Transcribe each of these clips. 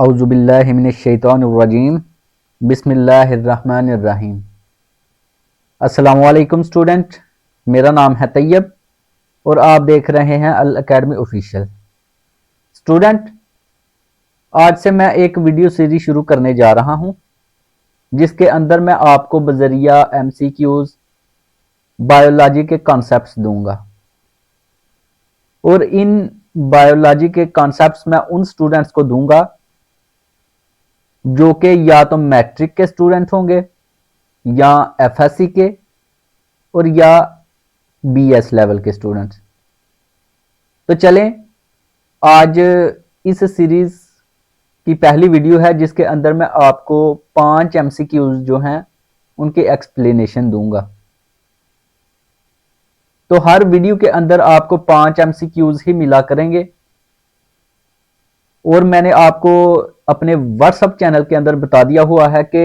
औज़ुबिल्लाहि मिनश्शैतानिर्रजीम बिस्मिल्लाहिर्रहमानिर्रहीम। अस्सलामुअलैकुम स्टूडेंट, मेरा नाम है तैयब और आप देख रहे हैं अल अकेडमी ऑफिशियल। स्टूडेंट, आज से मैं एक वीडियो सीरीज शुरू करने जा रहा हूं जिसके अंदर मैं आपको बजरिया एमसीक्यूज बायोलॉजी के कॉन्सेप्ट्स दूंगा और इन बायोलॉजी के कॉन्सेप्ट्स मैं उन स्टूडेंट्स को दूंगा जो कि या तो मैट्रिक के स्टूडेंट होंगे या एफएससी के और या बीएस लेवल के स्टूडेंट्स। तो चलें, आज इस सीरीज की पहली वीडियो है जिसके अंदर मैं आपको 5 एमसीक्यूज जो हैं उनके एक्सप्लेनेशन दूंगा। तो हर वीडियो के अंदर आपको 5 एमसीक्यूज ही मिला करेंगे और मैंने आपको अपने व्हाट्सएप चैनल के अंदर बता दिया हुआ है कि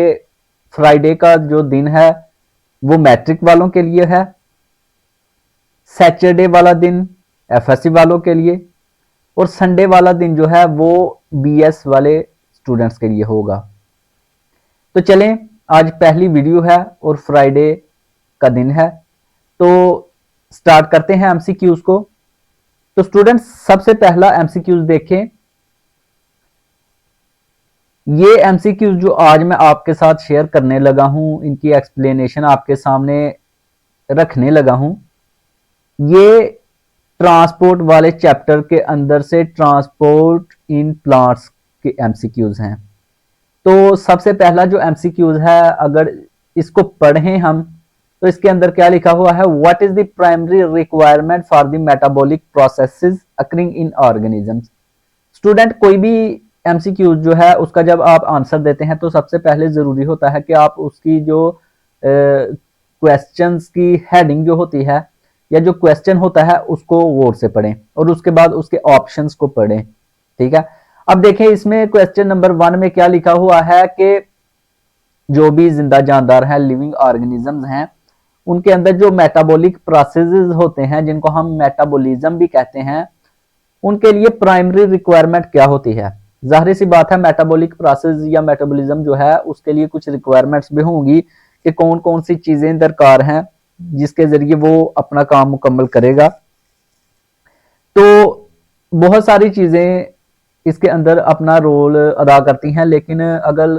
फ्राइडे का जो दिन है वो मैट्रिक वालों के लिए है, सैटरडे वाला दिन एफएससी वालों के लिए और संडे वाला दिन जो है वो बीएस वाले स्टूडेंट्स के लिए होगा। तो चलें, आज पहली वीडियो है और फ्राइडे का दिन है, तो स्टार्ट करते हैं एमसीक्यूज को। तो स्टूडेंट्स, सबसे पहला एमसीक्यूज देखें। ये एमसीक्यूज जो आज मैं आपके साथ शेयर करने लगा हूं, इनकी एक्सप्लेनेशन आपके सामने रखने लगा हूं, ये ट्रांसपोर्ट वाले चैप्टर के अंदर से ट्रांसपोर्ट इन प्लांट्स के एमसीक्यूज हैं। तो सबसे पहला जो एमसीक्यूज है, अगर इसको पढ़ें हम तो इसके अंदर क्या लिखा हुआ है, what is the primary requirement for the metabolic processes occurring in organisms. Student, कोई भी एमसीक्यूज जो है उसका जब आप आंसर देते हैं तो सबसे पहले जरूरी होता है कि आप उसकी जो क्वेश्चंस की हेडिंग जो होती है या जो क्वेश्चन होता है उसको गौर से पढ़ें और उसके बाद उसके ऑप्शंस को पढ़ें। ठीक है, अब देखें इसमें क्वेश्चन नंबर 1 में क्या लिखा हुआ है कि जो भी जिंदा जानदार हैं, लिविंग ऑर्गेनिजम्स हैं, उनके अंदर जो मेटाबॉलिक प्रोसेसेस होते हैं जिनको हम मेटाबॉलिज्म भी कहते हैं, उनके लिए प्राइमरी रिक्वायरमेंट क्या होती है। जाहिर सी बात है, मेटाबॉलिक प्रोसेस या मेटाबॉलिज्म जो है उसके लिए कुछ रिक्वायरमेंट्स भी होंगी कि कौन कौन सी चीजें दरकार हैं जिसके जरिए वो अपना काम मुकम्मल करेगा। तो बहुत सारी चीजें इसके अंदर अपना रोल अदा करती हैं, लेकिन अगर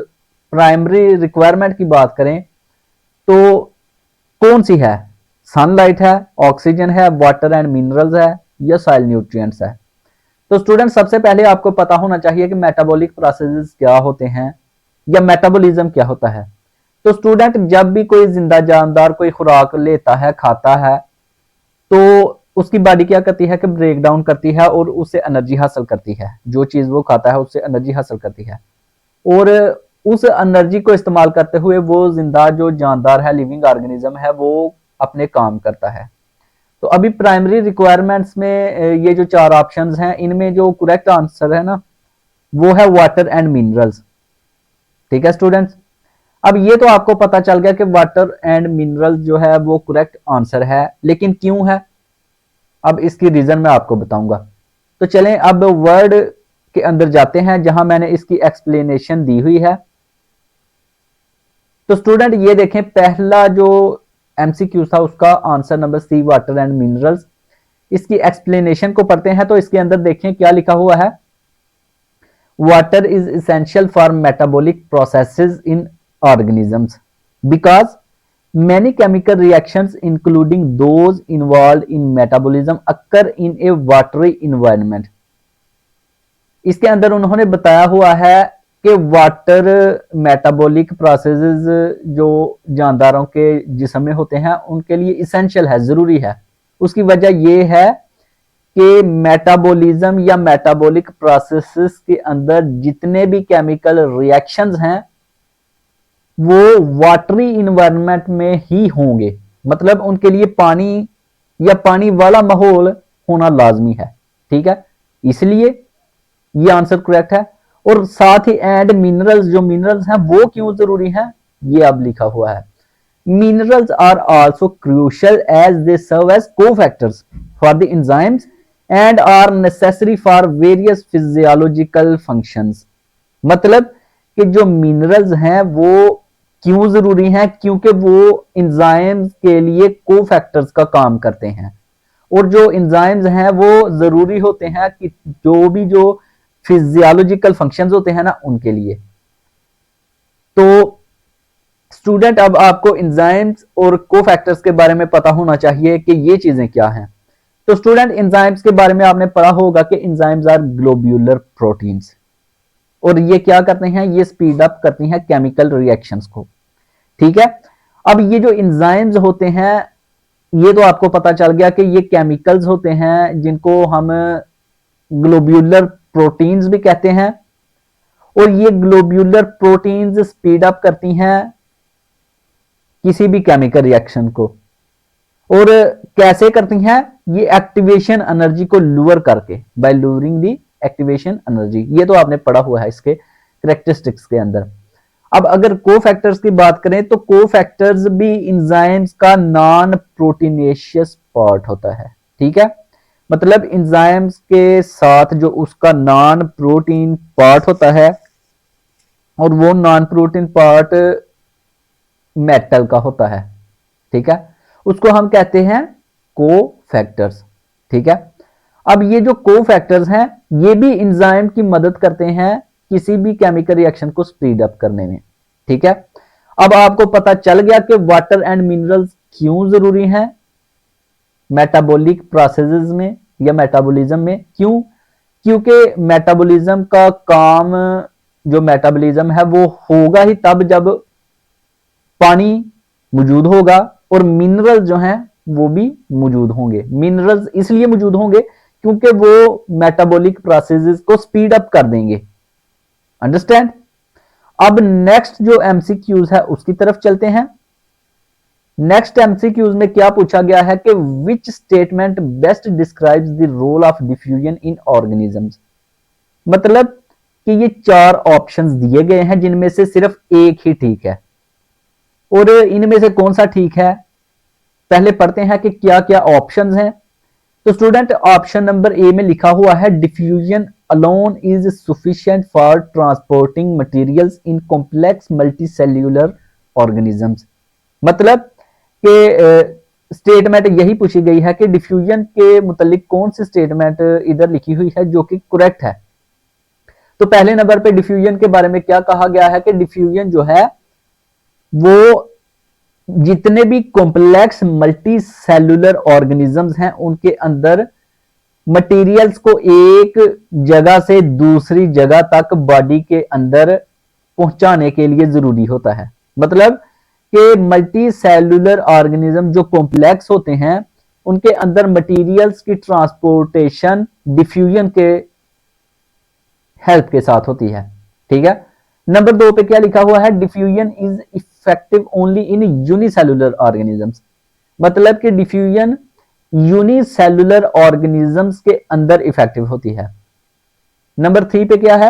प्राइमरी रिक्वायरमेंट की बात करें तो कौन सी है? सनलाइट है, ऑक्सीजन है, वाटर एंड मिनरल्स है या सॉइल न्यूट्रिएंट्स है। तो स्टूडेंट, सबसे पहले आपको पता होना चाहिए कि मेटाबॉलिक प्रोसेसेस क्या होते हैं या मेटाबॉलिज्म क्या होता है। तो स्टूडेंट, जब भी कोई जिंदा जानदार कोई खुराक लेता है, खाता है, तो उसकी बॉडी क्या करती है कि ब्रेक डाउन करती है और उससे एनर्जी हासिल करती है। जो चीज वो खाता है उससे एनर्जी हासिल करती है और उस एनर्जी को इस्तेमाल करते हुए वो जिंदा जो जानदार है, लिविंग ऑर्गेनिज्म है, वो अपने काम करता है। तो अभी प्राइमरी रिक्वायरमेंट्स में ये जो 4 ऑप्शंस हैं, इनमें जो करेक्ट आंसर है ना वो है वाटर एंड मिनरल्स। ठीक है स्टूडेंट्स, अब ये तो आपको पता चल गया कि वाटर एंड मिनरल्स जो है वो करेक्ट आंसर है, लेकिन क्यों है, अब इसकी रीजन मैं आपको बताऊंगा। तो चलें अब वर्ड के अंदर जाते हैं जहां मैंने इसकी एक्सप्लेनेशन दी हुई है। तो स्टूडेंट, ये देखें, पहला जो एमसीक्यू था उसका answer number C, water and minerals. इसकी एक्सप्लेनेशन को पढ़ते हैं तो इसके अंदर देखें क्या लिखा हुआ है, water is essential for metabolic processes in organisms because many chemical reactions including those involved in metabolism occur in a watery environment। इसके अंदर उन्होंने बताया हुआ है कि वाटर मेटाबॉलिक प्रोसेसेस जो जानदारों के जिस्म में होते हैं उनके लिए इसेंशियल है, जरूरी है। उसकी वजह यह है कि मेटाबॉलिज्म या मेटाबॉलिक प्रोसेसेस के अंदर जितने भी केमिकल रिएक्शंस हैं वो वाटरी इन्वायरमेंट में ही होंगे, मतलब उनके लिए पानी या पानी वाला माहौल होना लाजमी है। ठीक है, इसलिए ये आंसर करेक्ट है। और साथ ही एंड मिनरल्स, जो मिनरल्स हैं वो क्यों जरूरी हैं, ये अब लिखा हुआ है, minerals are also crucial as they serve as cofactors for the enzymes and are necessary for various physiological functions। मतलब कि जो मिनरल्स हैं वो क्यों जरूरी हैं, क्योंकि वो एंजाइम्स के लिए कोफैक्टर्स का काम करते हैं, और जो एंजाइम्स हैं वो जरूरी होते हैं कि जो फिजियोलॉजिकल फंक्शंस होते हैं ना उनके लिए। तो स्टूडेंट अब आपको एंजाइम्स और कोफैक्टर्स के बारे में पता होना चाहिए कि ये चीजें क्या हैं। तो स्टूडेंट एंजाइम्स के बारे में आपने पढ़ा होगा कि एंजाइम्स आर ग्लोब्यूलर प्रोटीन्स, और ये क्या करते हैं, ये स्पीड अप करती हैं केमिकल रिएक्शंस को। ठीक है, अब ये जो एंजाइम्स होते हैं ये तो आपको पता चल गया कि ये केमिकल्स होते हैं जिनको हम ग्लोब्यूलर प्रोटीन्स भी कहते हैं, और ये ग्लोब्यूलर प्रोटीन्स स्पीड अप करती हैं किसी भी केमिकल रिएक्शन को। और कैसे करती हैं, ये एक्टिवेशन एनर्जी को लूअर करके, बाय लूरिंग दी एक्टिवेशन एनर्जी। ये तो आपने पढ़ा हुआ है इसके करेक्टरिस्टिक्स के अंदर। अब अगर कोफैक्टर्स की बात करें तो कोफैक्टर्स भी एंजाइम्स का नॉन प्रोटीनेशियस पार्ट होता है। ठीक है, मतलब एंजाइम्स के साथ जो उसका नॉन प्रोटीन पार्ट होता है, और वो नॉन प्रोटीन पार्ट मेटल का होता है। ठीक है, उसको हम कहते हैं कोफैक्टर्स। ठीक है, अब ये जो कोफैक्टर्स हैं ये भी एंजाइम की मदद करते हैं किसी भी केमिकल रिएक्शन को स्पीड अप करने में। ठीक है, अब आपको पता चल गया कि वाटर एंड मिनरल्स क्यों जरूरी हैं मेटाबॉलिक प्रोसेसेस में या मेटाबॉलिज्म में। क्यों, क्योंकि मेटाबॉलिज्म का काम, जो मेटाबॉलिज्म है वो होगा ही तब जब पानी मौजूद होगा और मिनरल जो हैं वो भी मौजूद होंगे। मिनरल्स इसलिए मौजूद होंगे क्योंकि वो मेटाबॉलिक प्रोसेसेस को स्पीड अप कर देंगे। अंडरस्टैंड। अब नेक्स्ट जो एमसीक्यूज है उसकी तरफ चलते हैं। नेक्स्ट एमसीक्यूज में क्या पूछा गया है कि which statement best describes the role of diffusion in organisms. मतलब कि ये 4 ऑप्शंस दिए गए हैं जिनमें से सिर्फ एक ही ठीक है, और इनमें से कौन सा ठीक है पहले पढ़ते हैं कि क्या क्या ऑप्शंस हैं। तो स्टूडेंट ऑप्शन नंबर ए में लिखा हुआ है diffusion alone is sufficient for transporting materials in complex multicellular organisms. मतलब कि स्टेटमेंट यही पूछी गई है कि डिफ्यूजन के मुतालिक कौन सी स्टेटमेंट इधर लिखी हुई है जो कि करेक्ट है। तो पहले नंबर पे डिफ्यूजन के बारे में क्या कहा गया है कि डिफ्यूजन जो है वो जितने भी कॉम्प्लेक्स मल्टी सेलुलर ऑर्गेनिजम्स हैं उनके अंदर मटेरियल्स को एक जगह से दूसरी जगह तक बॉडी के अंदर पहुंचाने के लिए जरूरी होता है। मतलब कि मल्टी सेलुलर ऑर्गेनिज्म जो कॉम्प्लेक्स होते हैं उनके अंदर मटेरियल्स की ट्रांसपोर्टेशन डिफ्यूजन के हेल्प के साथ होती है। ठीक है, नंबर 2 पे क्या लिखा हुआ है, diffusion is effective only in unicellular organisms. मतलब कि डिफ्यूजन यूनिसेलुलर ऑर्गेनिजम्स के अंदर इफेक्टिव होती है। नंबर 3 पे क्या है,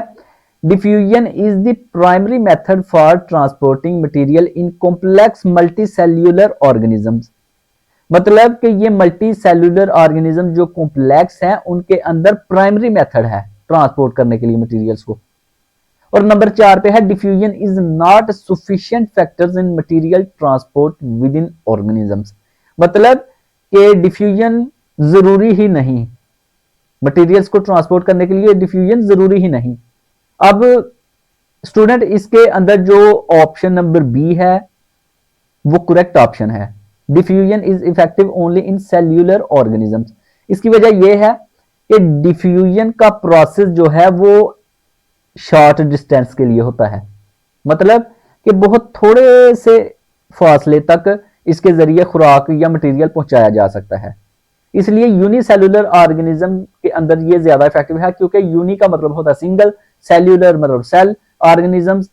diffusion is the primary method for transporting material in complex multicellular organisms. मतलब कि ये मल्टी सेल्यूलर ऑर्गेनिज्म जो कॉम्प्लेक्स हैं उनके अंदर प्राइमरी मेथड है ट्रांसपोर्ट करने के लिए मटेरियल्स को। और नंबर 4 पे है diffusion is not sufficient factors in material transport with in organisms. मतलब कि डिफ्यूजन जरूरी ही नहीं, मटेरियल्स को ट्रांसपोर्ट करने के लिए डिफ्यूजन जरूरी ही नहीं। अब स्टूडेंट इसके अंदर जो ऑप्शन नंबर बी है वो करेक्ट ऑप्शन है, diffusion is effective only in cellular organisms. इसकी वजह यह है कि डिफ्यूजन का प्रोसेस जो है वो शॉर्ट डिस्टेंस के लिए होता है। मतलब कि बहुत थोड़े से फासले तक इसके जरिए खुराक या मटेरियल पहुंचाया जा सकता है। इसलिए यूनिसेलुलर ऑर्गेनिज्म के अंदर ये ज्यादा इफेक्टिव है, क्योंकि यूनि का मतलब होता है सिंगल, सेल्यूलर मतलब सेल, ऑर्गेनिजम्स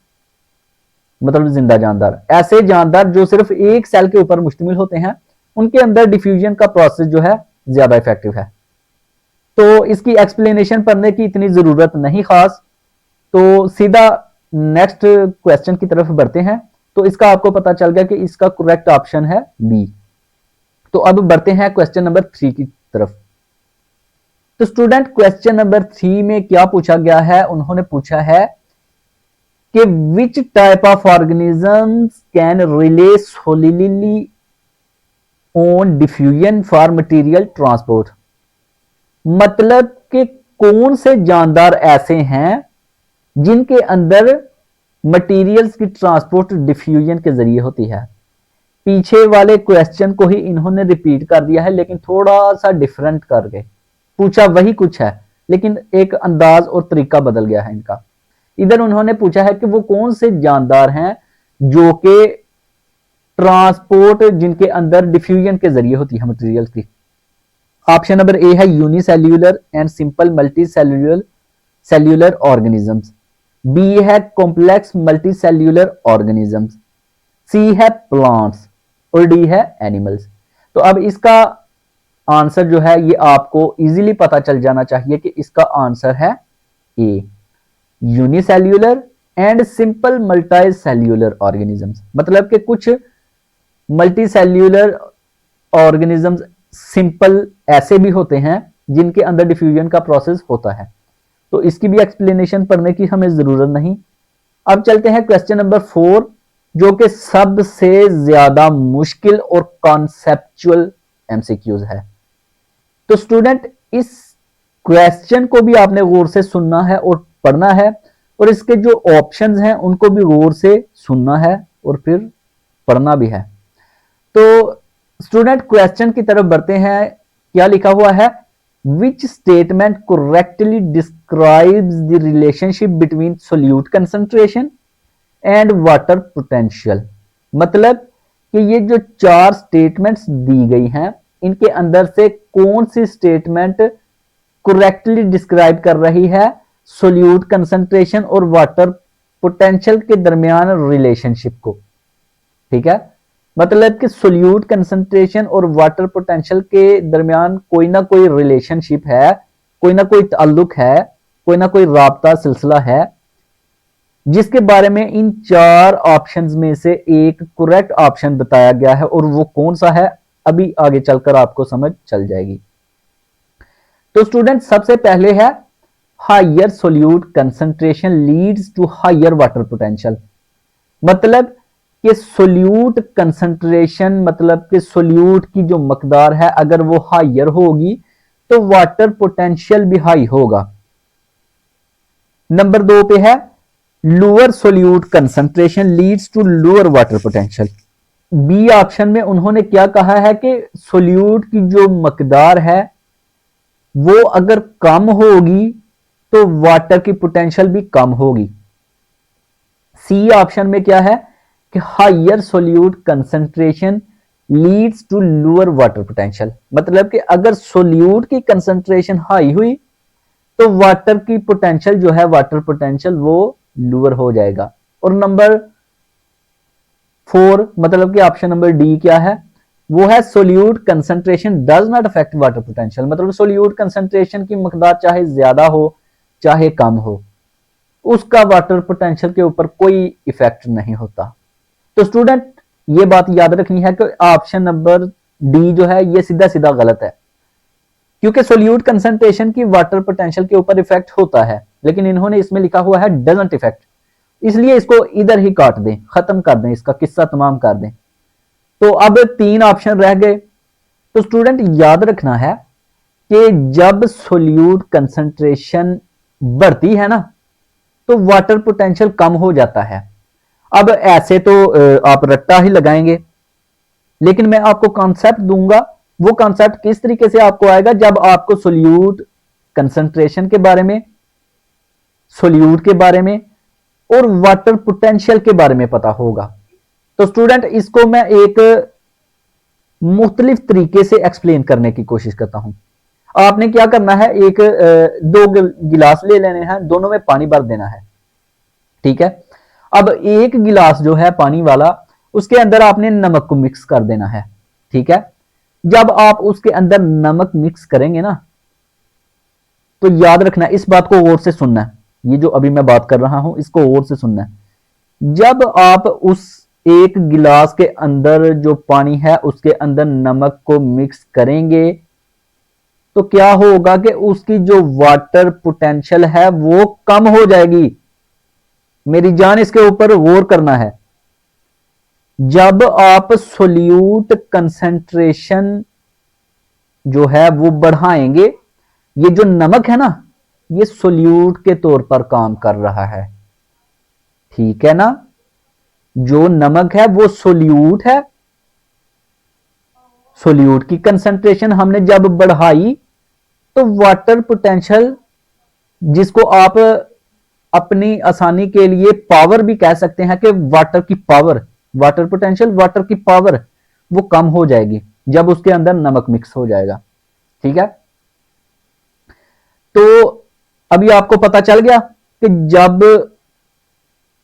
मतलब जिंदा जानदार। ऐसे जानदार जो सिर्फ एक सेल के ऊपर मुश्तमिल होते हैं उनके अंदर डिफ्यूजन का प्रोसेस जो है ज्यादा इफेक्टिव है। तो इसकी एक्सप्लेनेशन पढ़ने की इतनी जरूरत नहीं खास, तो सीधा नेक्स्ट क्वेश्चन की तरफ बढ़ते हैं। तो इसका आपको पता चल गया कि इसका करेक्ट ऑप्शन है बी। तो अब बढ़ते हैं क्वेश्चन नंबर 3 की तरफ। तो स्टूडेंट क्वेश्चन नंबर 3 में क्या पूछा गया है, उन्होंने पूछा है कि which type of organisms can relay सोलिली on diffusion for material transport. मतलब कि कौन से जानदार ऐसे हैं जिनके अंदर मटेरियल्स की ट्रांसपोर्ट डिफ्यूजन के जरिए होती है। पीछे वाले क्वेश्चन को ही इन्होंने रिपीट कर दिया है, लेकिन थोड़ा सा डिफरेंट करके पूछा वही कुछ है, लेकिन एक अंदाज और तरीका बदल गया है इनका। इधर उन्होंने पूछा है कि वो कौन से जानदार हैं जो कि ट्रांसपोर्ट जिनके अंदर डिफ्यूजन के जरिए होती है मटेरियल की। ऑप्शन नंबर ए है unicellular and simple multicellular organisms, B है complex multicellular organisms, C है प्लांट्स और डी है एनिमल्स। तो अब इसका आंसर जो है ये आपको इजीली पता चल जाना चाहिए कि इसका आंसर है A, unicellular and simple multicellular organisms. मतलब कि कुछ मल्टी सेल्यूलर ऑर्गेनिजम्स सिंपल ऐसे भी होते हैं जिनके अंदर डिफ्यूजन का प्रोसेस होता है, तो इसकी भी एक्सप्लेनेशन पढ़ने की हमें जरूरत नहीं। अब चलते हैं क्वेश्चन नंबर 4, जो कि सबसे ज्यादा मुश्किल और कॉन्सेप्चुअल एमसीक्यूज है। तो स्टूडेंट इस क्वेश्चन को भी आपने गौर से सुनना है और पढ़ना है, और इसके जो ऑप्शंस हैं उनको भी गौर से सुनना है और फिर पढ़ना भी है। तो स्टूडेंट क्वेश्चन की तरफ बढ़ते हैं। क्या लिखा हुआ है? Which statement correctly describes the relationship between solute concentration and water potential. मतलब कि ये जो 4 स्टेटमेंट्स दी गई हैं, इनके अंदर से कौन सी स्टेटमेंट करेक्टली डिस्क्राइब कर रही है सोल्यूट कंसंट्रेशन और वाटर पोटेंशियल के दरमियान रिलेशनशिप को। ठीक है, मतलब कि सोल्यूट कंसंट्रेशन और वाटर पोटेंशियल के दरमियान कोई ना कोई रिलेशनशिप है, कोई ना कोई ताल्लुक है, कोई ना कोई राब्ता सिलसिला है, जिसके बारे में इन 4 ऑप्शंस में से एक करेक्ट ऑप्शन बताया गया है, और वो कौन सा है अभी आगे चलकर आपको समझ चल जाएगी। तो स्टूडेंट सबसे पहले है higher solute concentration leads to higher water potential. मतलब कि सोल्यूट कंसंट्रेशन, मतलब कि सोल्यूट की जो मकदार है अगर वो हायर होगी तो वाटर पोटेंशियल भी हाई होगा। नंबर 2 पे है lower solute concentration leads to lower water potential. B option में उन्होंने क्या कहा है कि सोल्यूट की जो मकदार है वो अगर कम होगी तो वाटर की पोटेंशियल भी कम होगी। सी ऑप्शन में क्या है कि higher solute concentration leads to lower water potential. मतलब कि अगर सोल्यूट की कंसंट्रेशन हाई हुई तो वाटर की पोटेंशियल जो है, वाटर पोटेंशियल वो लोअर हो जाएगा। और नंबर 4 मतलब कि ऑप्शन नंबर डी क्या है, वो है solute concentration does not affect water potential. मतलब सोल्यूट कंसंट्रेशन की मकदार चाहे ज्यादा हो चाहे कम हो, उसका वाटर पोटेंशियल के ऊपर कोई इफेक्ट नहीं होता। तो स्टूडेंट ये बात याद रखनी है कि ऑप्शन नंबर डी जो है ये सीधा सीधा गलत है, क्योंकि सोल्यूट कंसंट्रेशन की वाटर पोटेंशियल के ऊपर इफेक्ट होता है, लेकिन इन्होंने इसमें लिखा हुआ है डजंट इफेक्ट, इसलिए इसको इधर ही काट दें, खत्म कर दें, इसका किस्सा तमाम कर दें। तो अब 3 ऑप्शन रह गए। तो स्टूडेंट याद रखना है कि जब सोल्यूट कंसंट्रेशन बढ़ती है ना तो वाटर पोटेंशियल कम हो जाता है। अब ऐसे तो आप रट्टा ही लगाएंगे, लेकिन मैं आपको कॉन्सेप्ट दूंगा। वो कॉन्सेप्ट किस तरीके से आपको आएगा जब आपको सोल्यूट कंसंट्रेशन के बारे में, सोल्यूट के बारे में और वाटर पोटेंशियल के बारे में पता होगा। तो स्टूडेंट इसको मैं एक मुख्तलिफ तरीके से एक्सप्लेन करने की कोशिश करता हूं। आपने क्या करना है, एक 2 गिलास ले लेने हैं, दोनों में पानी भर देना है। ठीक है, अब एक गिलास जो है पानी वाला, उसके अंदर आपने नमक को मिक्स कर देना है। ठीक है, जब आप उसके अंदर नमक मिक्स करेंगे ना, तो याद रखना, इस बात को गौर से सुनना है, ये जो अभी मैं बात कर रहा हूं इसको गौर से सुनना है। जब आप उस एक गिलास के अंदर जो पानी है उसके अंदर नमक को मिक्स करेंगे तो क्या होगा कि उसकी जो वाटर पोटेंशियल है वो कम हो जाएगी। मेरी जान इसके ऊपर गौर करना है। जब आप सोल्यूट कंसेंट्रेशन जो है वो बढ़ाएंगे, ये जो नमक है ना, ये सोल्यूट के तौर पर काम कर रहा है, ठीक है ना। जो नमक है वो सोल्यूट है, सोल्यूट की कंसेंट्रेशन हमने जब बढ़ाई तो वाटर पोटेंशियल, जिसको आप अपनी आसानी के लिए पावर भी कह सकते हैं कि वाटर की पावर, वाटर पोटेंशियल, वाटर की पावर वो कम हो जाएगी जब उसके अंदर नमक मिक्स हो जाएगा, ठीक है। तो अभी आपको पता चल गया कि जब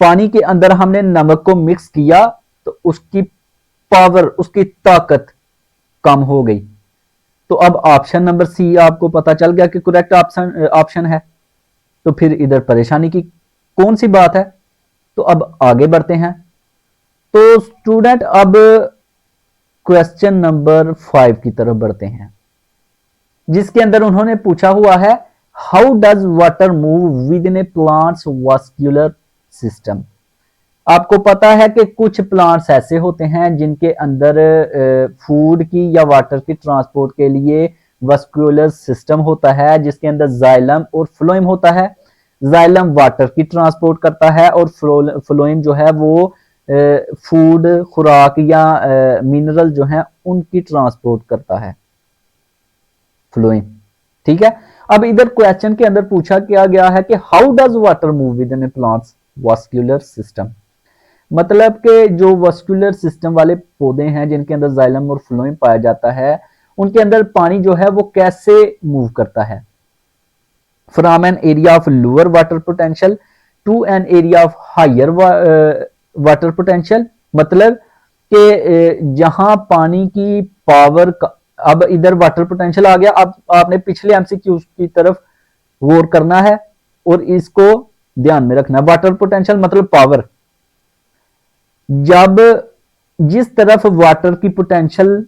पानी के अंदर हमने नमक को मिक्स किया तो उसकी पावर, उसकी ताकत कम हो गई। तो अब ऑप्शन नंबर सी आपको पता चल गया कि करेक्ट ऑप्शन है। तो फिर इधर परेशानी की कौन सी बात है। तो अब आगे बढ़ते हैं। तो स्टूडेंट अब क्वेश्चन नंबर 5 की तरफ बढ़ते हैं, जिसके अंदर उन्होंने पूछा हुआ है how does water move with in A plants vascular system. आपको पता है कि कुछ प्लांट्स ऐसे होते हैं जिनके अंदर फूड की या वाटर की ट्रांसपोर्ट के लिए वास्कुलर सिस्टम होता है, जिसके अंदर जाइलम और फ्लोएम होता है। जाइलम वाटर की ट्रांसपोर्ट करता है और फ्लोएम जो है वो फूड, खुराक या मिनरल जो है उनकी ट्रांसपोर्ट करता है, फ्लोएम, ठीक है। अब इधर क्वेश्चन के अंदर पूछा किया गया है कि how does water move with in A plants vascular system. मतलब कि जो वास्कुलर सिस्टम वाले पौधे हैं जिनके अंदर जाइलम और फ्लोएम पाया जाता है, उनके अंदर पानी जो है वो कैसे मूव करता है। From an area of lower water potential to an area of higher water potential, मतलब कि जहां पानी की पावर, अब इधर वाटर पोटेंशियल आ गया। अब आपने पिछले एमसीक्यू की तरफ गौर करना है और इसको ध्यान में रखना। वाटर पोटेंशियल मतलब पावर, जब जिस तरफ वाटर की पोटेंशियल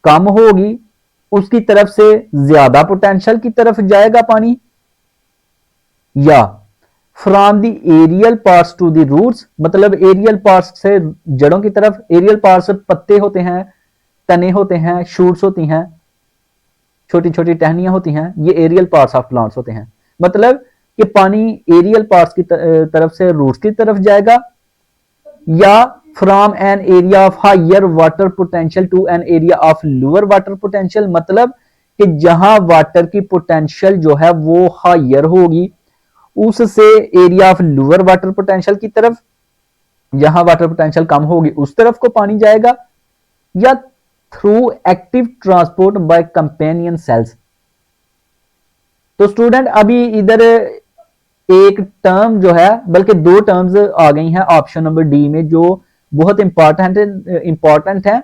कम होगी उसकी तरफ से ज्यादा पोटेंशियल की तरफ जाएगा पानी, या from the aerial parts to the roots, मतलब एरियल पार्ट्स से जड़ों की तरफ। एरियल पार्ट्स पत्ते होते हैं, तने होते हैं, शूट्स होती हैं, छोटी छोटी टहनियां होती हैं, ये एरियल पार्ट्स ऑफ प्लांट्स होते हैं। मतलब कि पानी एरियल पार्ट्स की तरफ से रूट्स की तरफ जाएगा, या from an area of higher water potential to an area of lower water potential, मतलब कि जहां वाटर की पोटेंशियल जो है वो हायर होगी उससे area of lower water potential की तरफ, जहां वाटर पोटेंशियल कम होगी उस तरफ को पानी जाएगा, या through active transport bye companion cells. तो स्टूडेंट अभी इधर एक टर्म जो है, बल्कि दो टर्म्स आ गई हैं ऑप्शन नंबर डी में जो बहुत इंपॉर्टेंट है,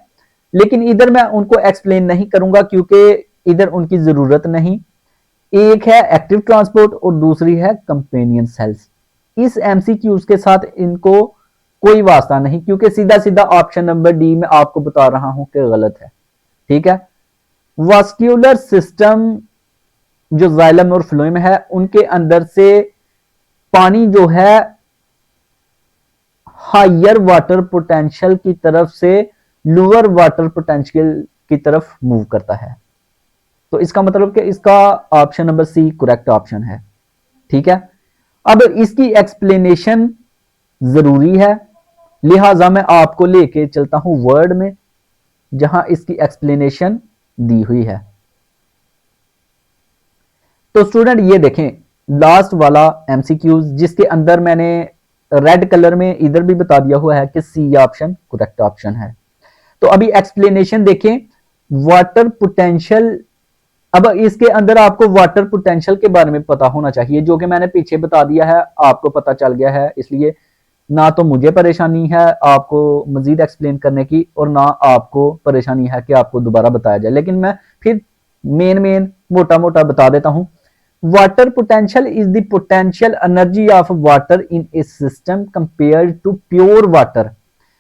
लेकिन इधर मैं उनको एक्सप्लेन नहीं करूंगा क्योंकि इधर उनकी जरूरत नहीं। एक है एक्टिव ट्रांसपोर्ट और दूसरी है कंपेनियन सेल्स। इस एमसीक्यूज के साथ इनको कोई वास्ता नहीं, क्योंकि सीधा सीधा ऑप्शन नंबर डी में आपको बता रहा हूं कि गलत है, ठीक है। वास्कुलर सिस्टम जो जाइलम और फ्लोएम है उनके अंदर से पानी जो है हायर वाटर पोटेंशियल की तरफ से लोअर वाटर पोटेंशियल की तरफ मूव करता है। तो इसका मतलब कि इसका option number C correct option है, ठीक है। अब इसकी एक्सप्लेनेशन जरूरी है, लिहाजा मैं आपको लेके चलता हूं वर्ड में जहां इसकी एक्सप्लेनेशन दी हुई है। तो स्टूडेंट ये देखें लास्ट वाला एमसीक्यूज, जिसके अंदर मैंने रेड कलर में इधर भी बता दिया हुआ है कि सी ऑप्शन करेक्ट ऑप्शन है। तो अभी एक्सप्लेनेशन देखें। वाटर पोटेंशियल, अब इसके अंदर आपको वाटर पोटेंशियल के बारे में पता होना चाहिए, जो कि मैंने पीछे बता दिया है, आपको पता चल गया है, इसलिए ना तो मुझे परेशानी है आपको मजीद एक्सप्लेन करने की और ना आपको परेशानी है कि आपको दोबारा बताया जाए, लेकिन मैं फिर मेन मोटा मोटा बता देता हूं। Water potential is the potential energy of water in a system compare to pure water.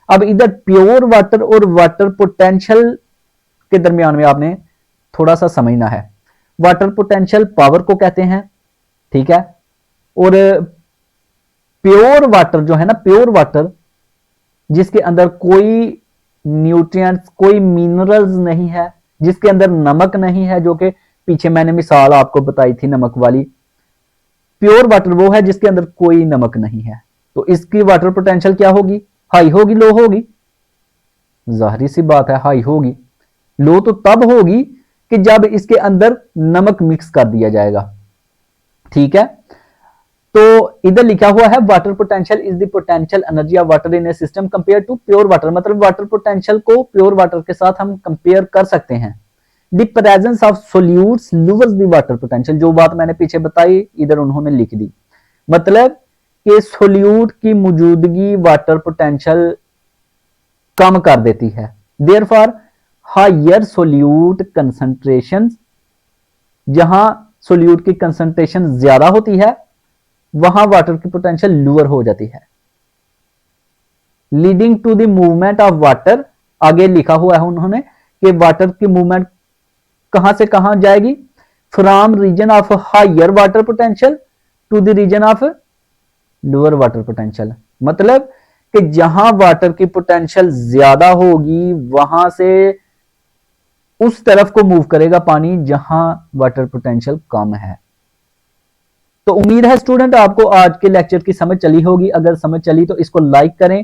अब इधर प्योर वाटर और वाटर पोटेंशियल के दरमियान में आपने थोड़ा सा समझना है। वाटर पोटेंशियल पावर को कहते हैं, ठीक है, और प्योर वाटर जो है ना, प्योर वाटर जिसके अंदर कोई न्यूट्रिएंट्स, कोई मिनरल्स नहीं है, जिसके अंदर नमक नहीं है, जो कि पीछे मैंने मिसाल आपको बताई थी नमक वाली। प्योर वाटर वो है जिसके अंदर कोई नमक नहीं है, तो इसकी वाटर पोटेंशियल क्या होगी? हाई होगी, लो होगी? जाहिर सी बात है हाई होगी। लो तो तब होगी कि जब इसके अंदर नमक मिक्स कर दिया जाएगा। ठीक है, तो इधर लिखा हुआ है water potential is the potential energy of water in a system compare to pure water, मतलब वाटर पोटेंशियल को प्योर वाटर के साथ हम कंपेयर कर सकते हैं। The presence of solutes lowers the water potential, जो बात मैंने पीछे बताई इधर उन्होंने लिख दी, मतलब कि सोल्यूट की मौजूदगी वाटर पोटेंशियल कम कर देती है। देयरफॉर हायर सोल्यूट कंसंट्रेशन, जहां सोल्यूट की कंसंट्रेशन ज्यादा होती है वहां वाटर की पोटेंशियल लोअर हो जाती है। Leading to the movement of water, आगे लिखा हुआ है उन्होंने कि वाटर की मूवमेंट कहां से कहां जाएगी? From region of higher water potential to the region of lower water potential, मतलब कि जहां वाटर की पोटेंशियल ज्यादा होगी वहां से उस तरफ को मूव करेगा पानी जहां वाटर पोटेंशियल कम है। तो उम्मीद है स्टूडेंट आपको आज के लेक्चर की समझ चली होगी। अगर समझ चली तो इसको लाइक करें,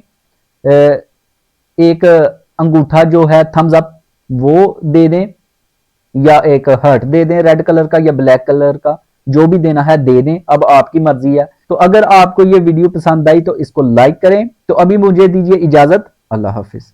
एक अंगूठा जो है थम्स अप वो दे दें, या एक हार्ट दे दें रेड कलर का या ब्लैक कलर का, जो भी देना है दे दें, अब आपकी मर्जी है। तो अगर आपको ये वीडियो पसंद आई तो इसको लाइक करें। तो अभी मुझे दीजिए इजाजत, अल्लाह हाफिज।